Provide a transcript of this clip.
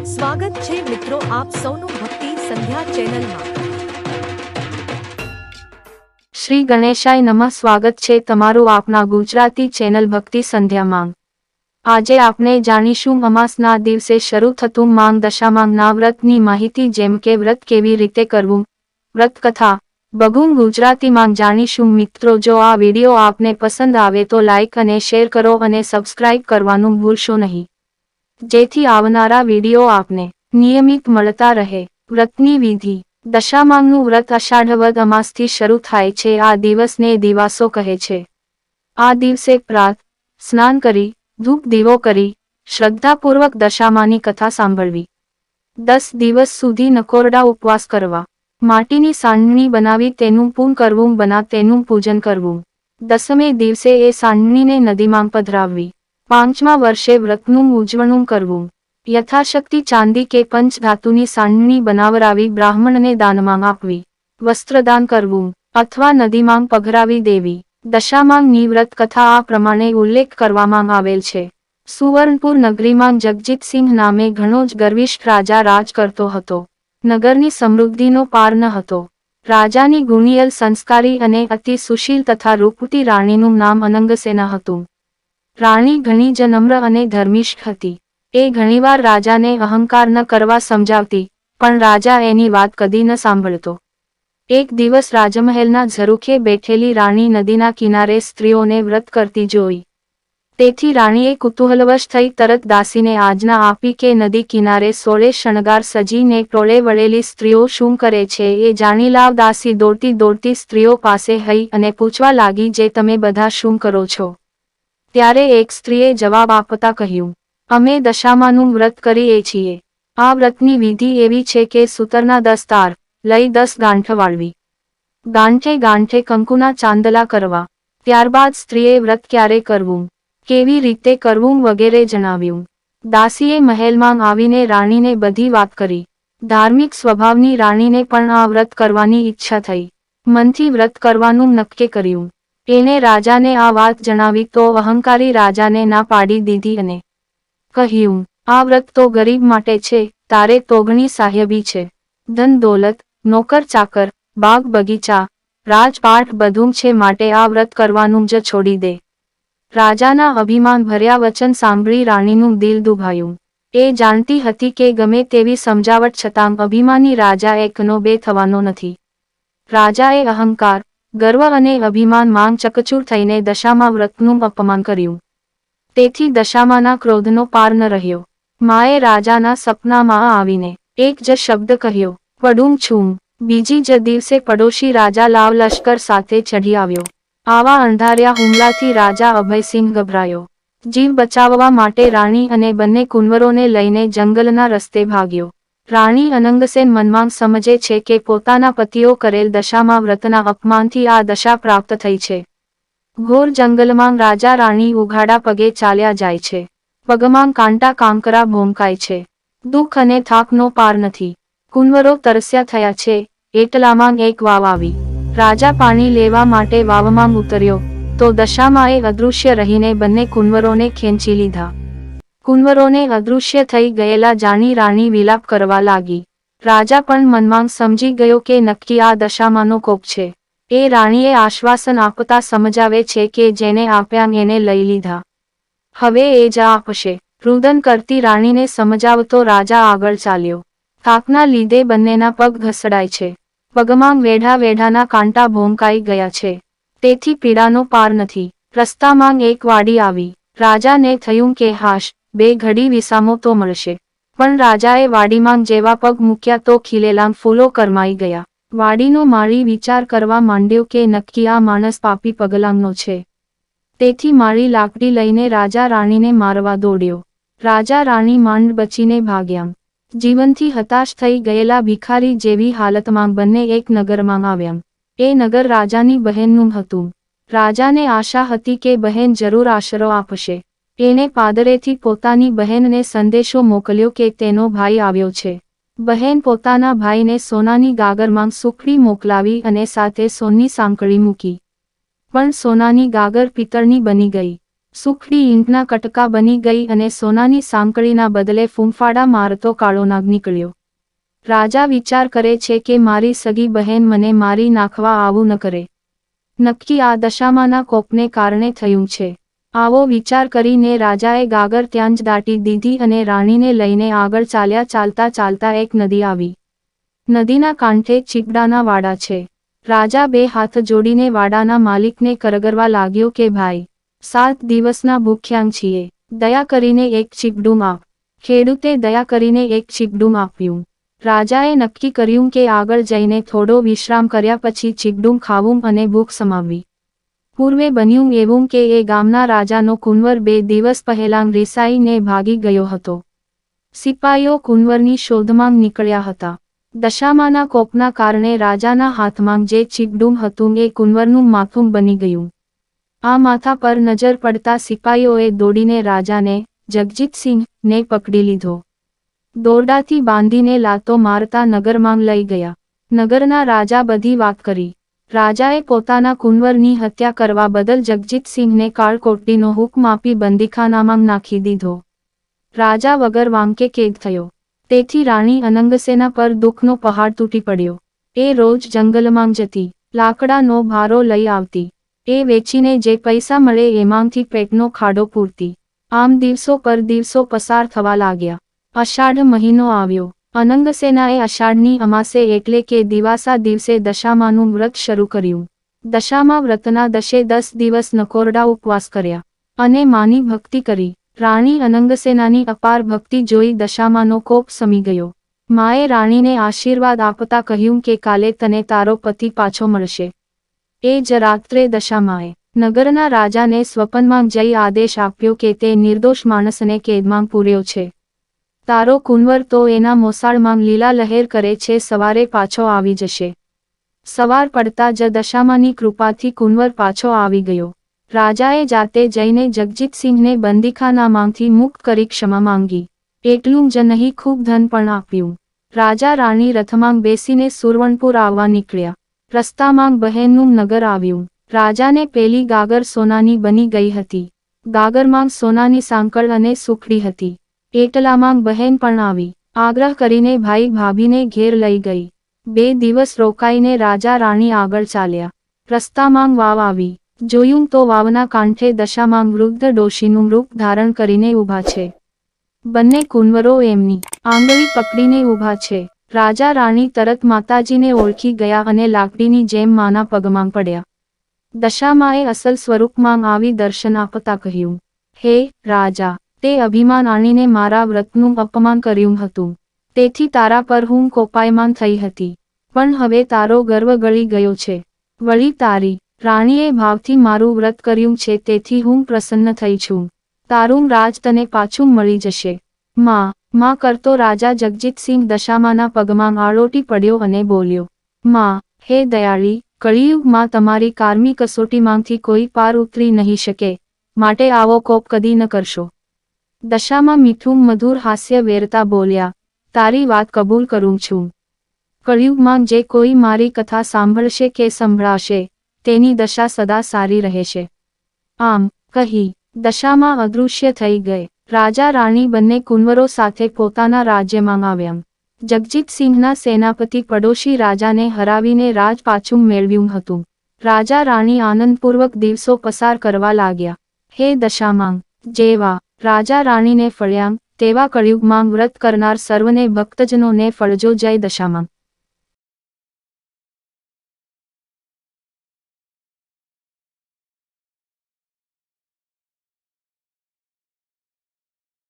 સ્વાગત છે મિત્રો આપ સૌનું ભક્તિ સંધ્યા ચેનલમાં। શ્રી ગણેશાય નમઃ। સ્વાગત છે તમારું આપના ગુજરાતી ચેનલ ભક્તિ સંધ્યામાં। આજે આપણે જાણીશું અમાસના દિવસે શરૂ થતું માંગ દશામાંગના વ્રતની માહિતી, જેમ કે વ્રત કેવી રીતે કરવું, વ્રત કથા બગુન ગુજરાતીમાં જાણીશું। મિત્રો, જો આ વિડિયો આપને પસંદ આવે તો લાઈક અને શેર કરો અને સબસ્ક્રાઇબ કરવાનું ભૂલશો નહીં, જેથી આવનારા વિડિયો આપને નિયમિત મળતા રહે। વ્રતની વિધિ। દશામાંગનું વ્રત અષાઢ વદ અમાસથી શરૂ થાય છે। આ દિવસને દિવાસો કહે છે। આ દિવસે પ્રાત સ્નાન કરી ધૂપ દીવો કરી શ્રદ્ધાપૂર્વક દશામાની કથા સાંભળવી। 10 દિવસ સુધી નકોરડા ઉપવાસ કરવા। માટીની સાંડણી બનાવી તેનું પૂન કરવું, બના તેનું પૂજન કરવું। દસમે દિવસે એ સાંડણીને નદીમાં પધરાવવી। 5મા વર્ષે વ્રતનું ઉજવણું કરવું। યથાશક્તિ ચાંદી કે પંચધાતુની સાંડણી બનાવરાવી બ્રાહ્મણને દાનમાં આપવી। વસ્ત્રદાન કરવું અથવા નદીમાં પધરાવી દેવી। દશામાંગની વ્રત કથા આ પ્રમાણે ઉલ્લેખ કરવામાં આવેલ છે। સુવર્ણપુર નગરીમાં જગજીતસિંહ નામે ઘણો જ ગર્વિષ્ઠ રાજા રાજ કરતો હતો। નગરની સમૃદ્ધિનો પાર ન હતો। રાજાની ગુણિયલ, સંસ્કારી અને અતિ સુશીલ તથા રૂપવતી રાણીનું નામ અનંગસેના હતું। રાણી ઘણી જ નમ્ર અને ધર્મિષ્ઠ હતી। એ ઘણીવાર રાજાને અહંકાર ન કરવા સમજાવતી, પણ રાજા એની વાત કદી ન સાંભળતો। એક દિવસ રાજમહેલના ઝરૂખે બેઠેલી રાણી નદીના કિનારે સ્ત્રીઓને વ્રત કરતી જોઈ। તેથી રાણીએ કુતૂહલવશ થઈ તરત દાસીને આજ્ઞા આપી કે નદી કિનારે 16 શણગાર સજીને ટોળે વળેલી સ્ત્રીઓ શું કરે છે એ જાણી લાવ। દાસી દોડતી દોડતી સ્ત્રીઓ પાસે ગઈ અને પૂછવા લાગી, જે તમે બધા શું કરો છો? ત્યારે એક સ્ત્રીએ જવાબ આપતા કહ્યું, અમે દશામાનું વ્રત કરીએ છીએ। આ વ્રતની વિધિ એવી છે કે સૂતરના 10 તાર લઈ 10 ગાંઠ વાળવી, ગાંઠે ગાંઠે કંકુના ચાંદલા કરવા। ત્યારબાદ સ્ત્રીએ વ્રત ક્યારે કરવું, કેવી રીતે કરવું વગેરે જણાવ્યું। દાસીએ મહેલમાં આવીને રાણીને બધી વાત કરી। ધાર્મિક સ્વભાવની રાણીને પણ આ વ્રત કરવાની ઈચ્છા થઈ। મનથી વ્રત કરવાનું નક્કી કર્યું। એણે રાજાને આ વાત જણાવી તો અહંકારી રાજાને ના પાડી દીધી અને કહ્યું, આ વ્રત તો ગરીબ માટે છે, તારે તો ઘણી સાહેબી છે, ધન દોલત, નોકર ચાકર, બાગ બગીચા, રાજપાટ બધું છે, માટે આ વ્રત કરવાનું જ છોડી દે। રાજાના અભિમાન ભર્યા વચન સાંભળી રાણીનું દિલ દુભાયું। એ જાણતી હતી કે ગમે તેવી સમજાવટ છતાં અભિમાની રાજા એકનો બે થવાનો નથી। રાજાએ અહંકાર, ગર્વ અને અભિમાનમાં ચકચૂર થઈને દશામા વ્રતનું અપમાન કર્યું। તેથી દશામાના ક્રોધનો પાર ન રહ્યો। માએ રાજાના સપનામાં આવીને એક જ શબ્દ કહ્યો, પડું છું। બીજી જ દિવસે પડોશી રાજા લાવ લશ્કર સાથે ચઢી આવ્યો। આવા અંધાર્યા હુમલાથી રાજા અભયસિંહ ગભરાયો। જીવ બચાવવા માટે રાણી અને બંને કુંવરોને લઈને જંગલના રસ્તે ભાગ્યો। રાણી અનંગસેન મનમાં સમજે છે કે પોતાના પતિઓ કરેલ દશામા વ્રતના અપમાનથી આ દશા પ્રાપ્ત થઈ છે। ઘોર જંગલમાં રાજા રાણી ઉઘાડા પગે ચાલ્યા જાય છે। પગમાં કાંટા કાંકરા ભોંકાય છે। દુઃખ અને થાકનો પાર નથી। કુંવરો તરસ્યા થયા છે। એટલામાં એક વાવ આવી। રાજા પાણી લેવા માટે વાવમાં ઉતર્યો તો દશામાએ અદૃશ્ય રહીને બંને કુંવરોને ખેંચી લીધા। કુંવરોને અદૃશ્ય થઈ ગયેલા જાણી રાણી વિલાપ કરવા લાગી। રાજા પણ મનમાં સમજી ગયો કે નક્કી આ દશામાનો કોપ છે। એ રાણીએ આશ્વાસન આપતા સમજાવે છે કે જેને આપ્યા એને લઈ લીધા, હવે એ જ આપશે। રુદન કરતી રાણીને સમજાવતો રાજા આગળ ચાલ્યો। થાકના લીધે બંનેના પગ ઘસડાય છે। પગમાં વેઢા વેઢાના કાંટા ભોંકાઈ ગયા છે, તેથી પીડાનો પાર નથી। રસ્તામાં એક વાડી આવી। રાજાને થયું કે હાશ, બે ઘડી વિસામો તો મળશે, પણ રાજાએ વાડીમાં જેવા પગ મૂક્યા તો ખીલેલા ફૂલો કરમાઈ ગયા। વાડીનો માળી વિચાર કરવા માંડ્યો કે નક્કી આ માણસ પાપી પગલાંનો છે। તેથી માળી લાકડી લઈને રાજા રાણીને મારવા દોડ્યો। રાજા રાણી માંડ બચીને ભાગ્યા। જીવનથી હતાશ થઈ ગયેલા ભિખારી જેવી હાલતમાં બંને એક નગરમાં આવ્યા। એ નગર રાજાની બહેનનું હતું। રાજાને આશા હતી કે બહેન જરૂર આશરો આપશે। એણે પાદરેથી પોતાની બહેનને સંદેશો મોકલ્યો કે તેનો ભાઈ આવ્યો છે। બહેન પોતાના ભાઈને સોનાની ગાગરમાં સુખડી મોકલાવી અને સાથે સોનની સાંકળી મૂકી, પણ સોનાની ગાગર પિત્તળની બની ગઈ। સુખડી ઈંટના કટકા બની ગઈ અને સોનાની સાંકળીના બદલે ફૂંફાડા મારતો કાળો નાગ નીકળ્યો. રાજા વિચાર કરે છે કે મારી સગી બહેન મને મારી નાખવા આવું ન કરે. નક્કી આ દશામાના કોપને કારણે થયું છે. આવો વિચાર કરીને રાજાએ ગાગર ત્યાં જ દાટી દીધી અને રાણીને લઈને આગળ ચાલ્યા. ચાલતા ચાલતા એક નદી આવી. નદીના કાંઠે ચીપડાના વાડા છે. રાજા બે હાથ જોડીને વાડાના માલિકને કરગરવા લાગ્યો કે ભાઈ, 7 દિવસના ભૂખ્યાં છીએ, દયા કરીને એક ચીપડું આપ. ખેડૂતે દયા કરીને એક ચીપડું આપ્યું. રાજાએ નક્કી કર્યું કે આગળ જઈને થોડો વિશ્રામ કર્યા પછી ચીપડું ખાવું અને ભૂખ સમાવવી. પૂર્વે બન્યું એવું કે એ ગામના રાજાનો કુંવર 2 દિવસ પહેલાં રિસાઈને ભાગી ગયો હતો. સિપાઈઓ કુંવરની શોધમાં નીકળ્યા હતા. દશામાના કોપના કારણે રાજાના હાથમાં જે ચીપડું હતું એ કુંવરનું માથું બની ગયું. આ માથા પર નજર પડતા સિપાઈઓએ દોડીને રાજાને, જગજીતસિંહને પકડી લીધો. દોરડાથી બાંધીને લાતો મારતા નગરમાં લઈ ગયા. નગરના રાજા બધી વાત કરી. રાજાએ પોતાના કુંવરની હત્યા કરવા બદલ જગજીતસિંહને કાળકોટડીનો હુકમ આપી બંદીખાનામાં નાખી દીધો. રાજા વગર વાંકે કેદ થયો. તેથી રાણી અનંગસેના પર દુઃખનો પહાડ તૂટી પડ્યો. એ રોજ જંગલમાં જતી, લાકડાનો ભારો લઈ આવતી. એ વેચીને જે પૈસા મળે એમાંથી પેટનો ખાડો પૂરતી. આમ દિવસો પર દિવસો પસાર થવા લાગ્યા. અષાઢ મહિનો આવ્યો. અનંગસેનાએ અષાઢની અમાસે એટલે કે દિવાસા દિવસે દશામાનું વ્રત શરૂ કર્યું. દશામા વ્રતના 10 દિવસ નકોરડા ઉપવાસ કર્યા અને માની ભક્તિ કરી. રાણી અનંગસેનાની અપાર ભક્તિ જોઈ દશામાનો કોપ સમી ગયો. માએ રાણીને આશીર્વાદ આપતા કહ્યું કે કાલે તને તારો પતિ પાછો મળશે. એ જ રાત્રે દશામાએ નગરના રાજાને સ્વપ્નમાં જઈ આદેશ આપ્યો કે તે નિર્દોષ માણસને કેદમાં પૂર્યો છે. તારો કુંવર તો એના મોસાળમાં લીલા લહેર કરે છે, સવારે પાછો આવી જશે. સવાર પડતા જ દશામાની કૃપાથી કુંવર પાછો આવી ગયો. રાજાએ જાતે જઈને જગજીતસિંહને બંદીખાનામાંથી મુક્ત કરી ક્ષમા માંગી. એટલું જ નહીં, ખૂબ ધન પણ આપ્યું. રાજા રાણી રથમાં બેસીને સુરવણપુર આવવા નીકળ્યા. રસ્તામાં બહેનનું નગર આવ્યું. રાજાને પેલી ગાગર સોનાની બની ગઈ હતી. ગાગરમાં સોનાની સાંકળ અને સુખડી હતી. એટલામાં બહેન પણ આવી. આગ્રહ કરીને ભાઈ ભાભીને ઘેર લઈ ગઈ. 2 દિવસ રોકાઈને રાજા રાણી આગળ ચાલ્યા. રસ્તામાં વાવ આવી. જોયું તો વાવના કાંઠે દશામાં વૃદ્ધ ડોશીનું રૂપ ધારણ કરીને ઊભા છે. બંને કુંવરો એમની આંગળી પકડીને ઊભા છે. રાજા રાણી તરત માતાજીને ઓળખી ગયા અને લાકડીની જેમ માના પગમાં પડ્યા. દશામાએ અસલ સ્વરૂપમાં આવી દર્શન આપતા કહ્યું, હે રાજા, તે અભિમાન આણીને મારા વ્રતનું અપમાન કર્યું હતું. તેથી તારા પર હું કોપાયમાન થઈ હતી. પણ હવે તારો ગર્વ ગળી ગયો છે. વળી તારી રાણીએ ભાવથી મારું વ્રત કર્યું છે, તેથી હું પ્રસન્ન થઈ છું. તારું રાજ તને પાછું મળી જશે. માં કરતો રાજા જગજીતસિંહ દશામાના પગમાં આળોટી પડ્યો અને બોલ્યો, માં, હે દયાળી, કળિયુગમાં તમારી કારમી કસોટીમાંથી કોઈ પાર ઉતરી નહીં શકે, માટે આવો કોપ કદી ન કરશો. દશામાં મીઠું મધુર હાસ્ય વેરતા બોલ્યા, તારી વાત કબૂલ કરું છું. કળિયુગમાં જે કોઈ મારી કથા સાંભળશે કે સંભળાશે, તેની દશા સદા સારી રહેશે. આમ કહી દશામાં અદૃશ્ય થઈ ગઈ. રાજા રાણી બંને કુંવરો સાથે પોતાના રાજ્યમાં આવ્યા. જગજીતસિંહના સેનાપતિ પડોશી રાજાને હરાવીને રાજ પાછું મેળવ્યું હતું. રાજા રાણી આનંદપૂર્વક દિવસો પસાર કરવા લાગ્યા. હે દશામાંગ, જેવા રાજા રાણીને ફળ્યા તેવા કળિયુગમાં વ્રત કરનાર સર્વને ભક્તજનોને ફળજો. જય દશામાંગ.